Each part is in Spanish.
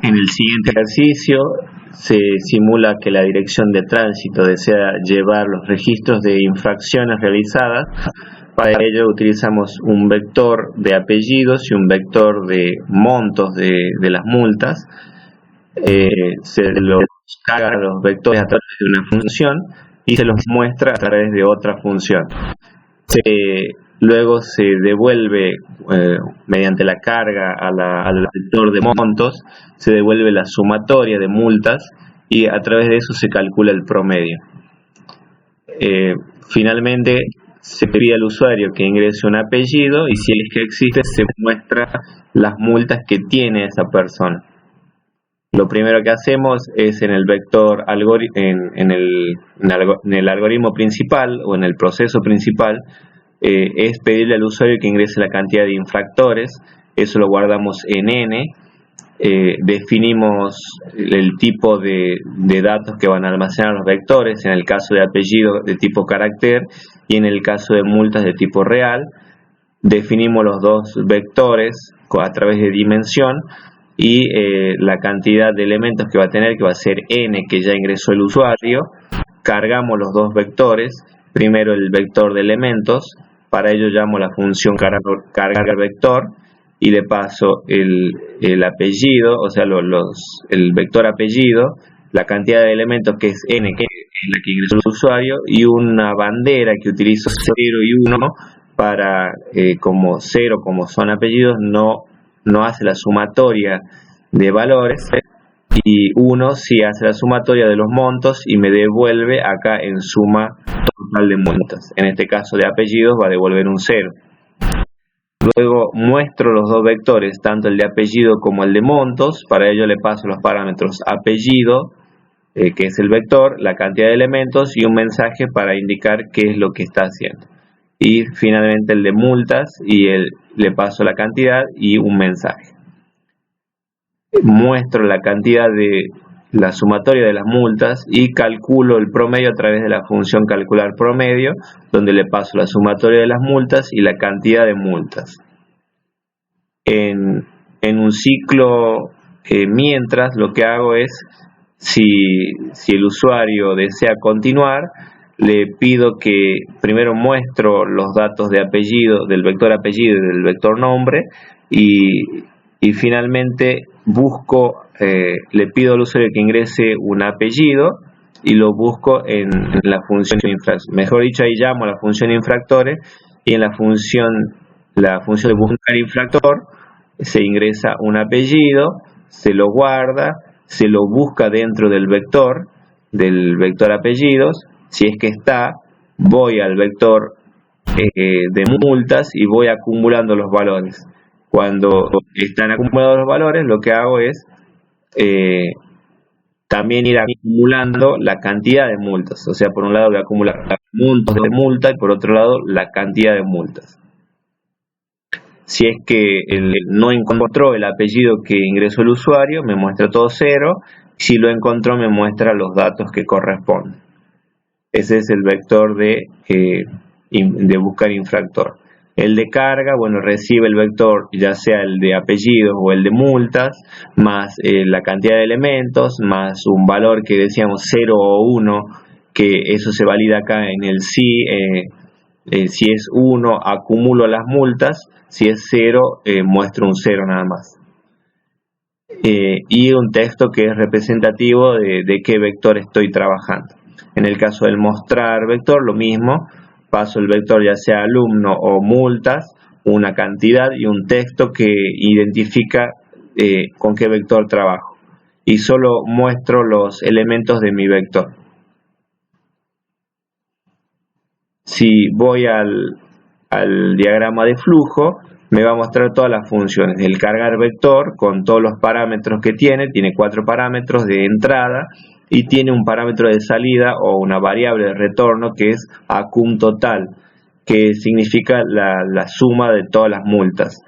En el siguiente ejercicio se simula que la dirección de tránsito desea llevar los registros de infracciones realizadas. Para ello utilizamos un vector de apellidos y un vector de montos de las multas. Se los carga los vectores a través de una función y se los muestra a través de otra función. Luego se devuelve, mediante la carga al vector de montos, se devuelve la sumatoria de multas y a través de eso se calcula el promedio. Finalmente se pide al usuario que ingrese un apellido y si es que existe se muestra las multas que tiene esa persona. Lo primero que hacemos es en el vector en el algoritmo principal o en el proceso principal es pedirle al usuario que ingrese la cantidad de infractores. Eso lo guardamos en n. Definimos el tipo de datos que van a almacenar los vectores, en el caso de apellido de tipo carácter y en el caso de multas de tipo real. Definimos los dos vectores a través de dimensión y la cantidad de elementos que va a tener, que va a ser n, que ya ingresó el usuario. Cargamos los dos vectores, primero el vector de elementos, para ello llamo la función cargar vector y le paso el apellido, o sea el vector apellido, la cantidad de elementos que es n, que es la que ingresó el usuario, y una bandera que utilizo 0 y 1 para, como 0 como son apellidos, no hace la sumatoria de valores, y 1 sí hace la sumatoria de los montos y me devuelve acá en suma total de multas. En este caso de apellidos va a devolver un 0. Luego muestro los dos vectores, tanto el de apellido como el de montos. Para ello le paso los parámetros apellido, que es el vector, la cantidad de elementos y un mensaje para indicar qué es lo que está haciendo. Y finalmente el de multas y le paso la cantidad y un mensaje. Muestro la cantidad de la sumatoria de las multas y calculo el promedio a través de la función calcular promedio, donde le paso la sumatoria de las multas y la cantidad de multas. En un ciclo mientras, lo que hago es, si el usuario desea continuar, le pido que primero muestro los datos de apellido, del vector apellido y del vector nombre, y finalmente le pido al usuario que ingrese un apellido y lo busco en la función infractores. Mejor dicho, ahí llamo a la función infractores y en la función de buscar infractor se ingresa un apellido, se lo guarda, se lo busca dentro del vector apellidos. Si es que está, voy al vector de multas y voy acumulando los valores. Cuando están acumulados los valores, lo que hago es también ir acumulando la cantidad de multas. O sea, por un lado voy a acumular los montos de multa y por otro lado la cantidad de multas. Si es que no encontró el apellido que ingresó el usuario, me muestra todo 0. Si lo encontró, me muestra los datos que corresponden. Ese es el vector de buscar infractor. El de carga, bueno, recibe el vector, ya sea el de apellidos o el de multas, más la cantidad de elementos, más un valor que decíamos 0 o 1, que eso se valida acá en el sí. Si es 1, acumulo las multas, si es 0, muestro un 0 nada más. Y un texto que es representativo de qué vector estoy trabajando. En el caso del mostrar vector, lo mismo. Paso el vector ya sea alumno o multas, una cantidad y un texto que identifica con qué vector trabajo. Y solo muestro los elementos de mi vector. Si voy al diagrama de flujo, me va a mostrar todas las funciones. El cargar vector con todos los parámetros que tiene 4 parámetros de entrada y tiene un parámetro de salida o una variable de retorno que es acum total, que significa la suma de todas las multas.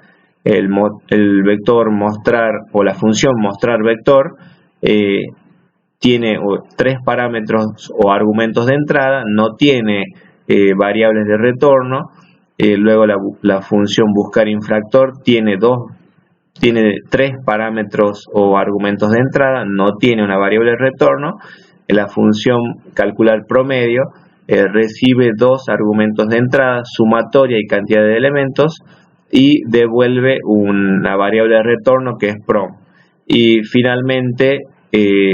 El vector mostrar o la función mostrar vector tiene 3 parámetros o argumentos de entrada, no tiene variables de retorno. Luego la función buscar infractor tiene 2 tiene 3 parámetros o argumentos de entrada, no tiene una variable de retorno. La función calcular promedio recibe 2 argumentos de entrada, sumatoria y cantidad de elementos, y devuelve una variable de retorno que es prom. Y finalmente,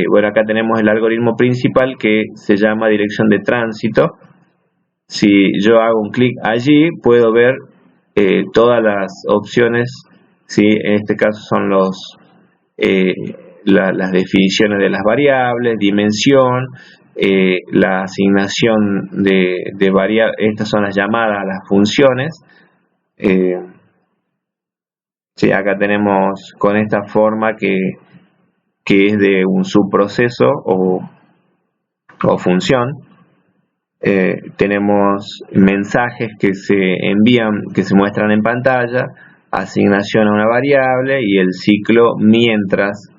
bueno, acá tenemos el algoritmo principal que se llama dirección de tránsito. Si yo hago un clic allí, puedo ver todas las opciones, ¿sí? En este caso son las definiciones de las variables, dimensión, la asignación de variables. Estas son las llamadas a las funciones. Sí, acá tenemos con esta forma que es de un subproceso o función. Tenemos mensajes que se envían, que se muestran en pantalla, asignación a una variable y el ciclo mientras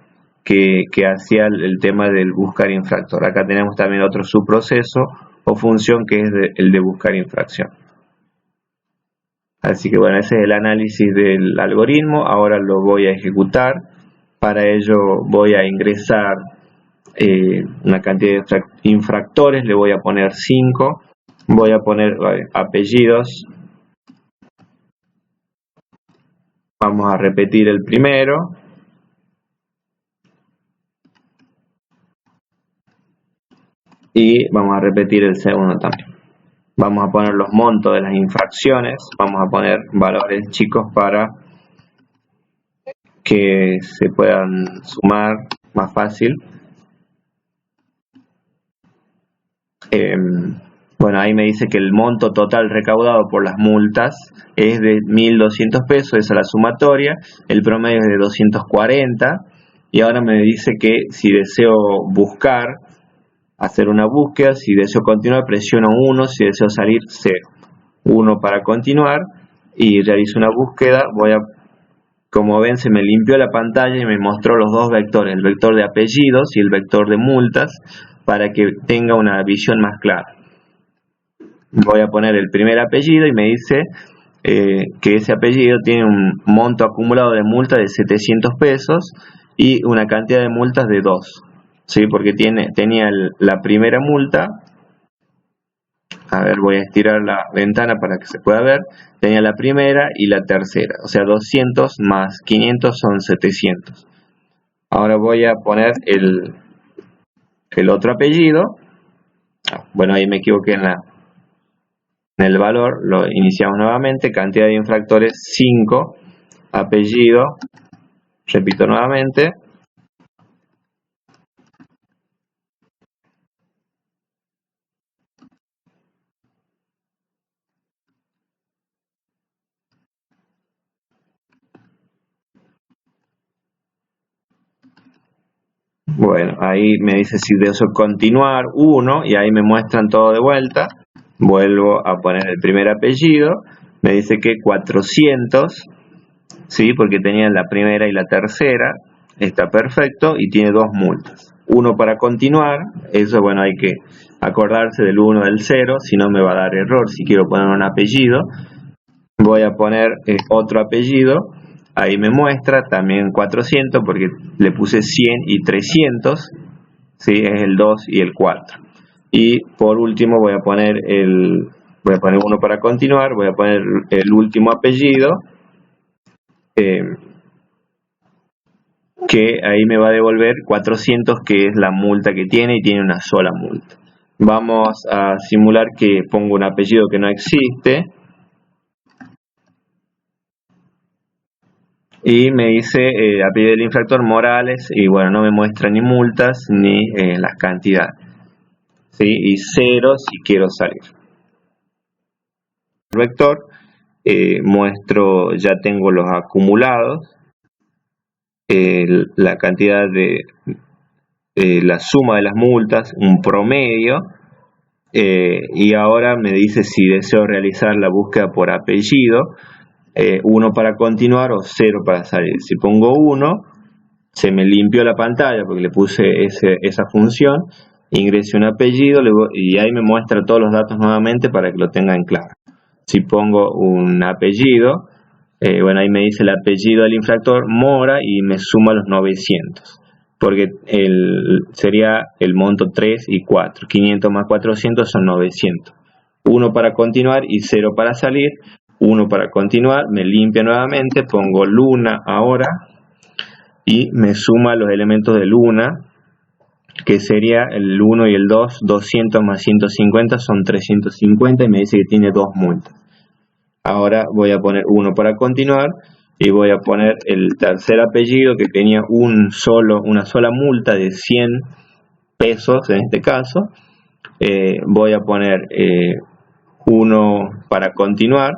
que hacía el tema del buscar infractor. Acá tenemos también otro subproceso o función que es el de buscar infracción. Así que bueno, ese es el análisis del algoritmo. Ahora lo voy a ejecutar. Para ello voy a ingresar una cantidad de infractores, le voy a poner 5. Voy a poner apellidos. Vamos a repetir el primero. Y vamos a repetir el segundo también. Vamos a poner los montos de las infracciones. Vamos a poner valores chicos para que se puedan sumar más fácil. Bueno, ahí me dice que el monto total recaudado por las multas es de 1.200 pesos, esa es la sumatoria, el promedio es de 240, y ahora me dice que si deseo buscar, hacer una búsqueda, si deseo continuar presiono 1, si deseo salir 0. 1 para continuar y realizo una búsqueda. Como ven, se me limpió la pantalla y me mostró los dos vectores, el vector de apellidos y el vector de multas, para que tenga una visión más clara. Voy a poner el primer apellido y me dice que ese apellido tiene un monto acumulado de multa de 700 pesos y una cantidad de multas de 2. ¿Sí? Porque tenía la primera multa. A ver, voy a estirar la ventana para que se pueda ver. Tenía la primera y la tercera. O sea, 200 más 500 son 700. Ahora voy a poner el otro apellido. Bueno, ahí me equivoqué en el valor. Lo iniciamos nuevamente. Cantidad de infractores 5. Apellido. Repito nuevamente. Bueno, ahí me dice si deseo continuar 1 y ahí me muestran todo de vuelta. Vuelvo a poner el primer apellido. Me dice que 400, ¿sí? Porque tenía la primera y la tercera. Está perfecto y tiene 2 multas. 1 para continuar. Eso, bueno, hay que acordarse del 1 del 0, si no me va a dar error si quiero poner un apellido. Voy a poner otro apellido. Ahí me muestra también 400 porque le puse 100 y 300, ¿sí? Es el 2 y el 4. Y por último voy a poner 1 para continuar, voy a poner el último apellido, que ahí me va a devolver 400, que es la multa que tiene y tiene una sola multa. Vamos a simular que pongo un apellido que no existe. Y me dice apellido del infractor Morales y bueno, no me muestra ni multas ni las cantidades. ¿Sí? Y 0 si quiero salir. El vector muestro, ya tengo los acumulados, la cantidad de la suma de las multas, un promedio, y ahora me dice si deseo realizar la búsqueda por apellido. 1 para continuar o 0 para salir. Si pongo 1, se me limpió la pantalla porque le puse esa función, ingresé un apellido y ahí me muestra todos los datos nuevamente para que lo tengan claro. Si pongo un apellido, Bueno, ahí me dice el apellido del infractor, Mora, y me suma los 900, porque sería el monto 3 y 4. 500 más 400 son 900. 1 para continuar y 0 para salir. 1 para continuar, me limpia nuevamente, pongo Luna ahora y me suma los elementos de Luna, que sería el 1 y el 2. 200 más 150 son 350 y me dice que tiene 2 multas. Ahora voy a poner 1 para continuar y voy a poner el tercer apellido, que tenía una sola multa de 100 pesos en este caso. Voy a poner 1 para continuar.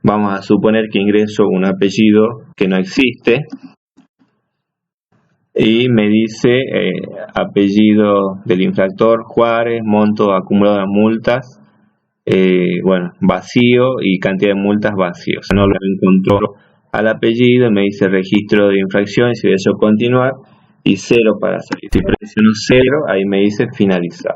Vamos a suponer que ingreso un apellido que no existe y me dice apellido del infractor Juárez, monto acumulado de multas, bueno, vacío, y cantidad de multas vacío. O sea, no lo encontró al apellido, me dice registro de infracciones y deseo continuar y 0 para salir. Si presiono 0, ahí me dice finalizar.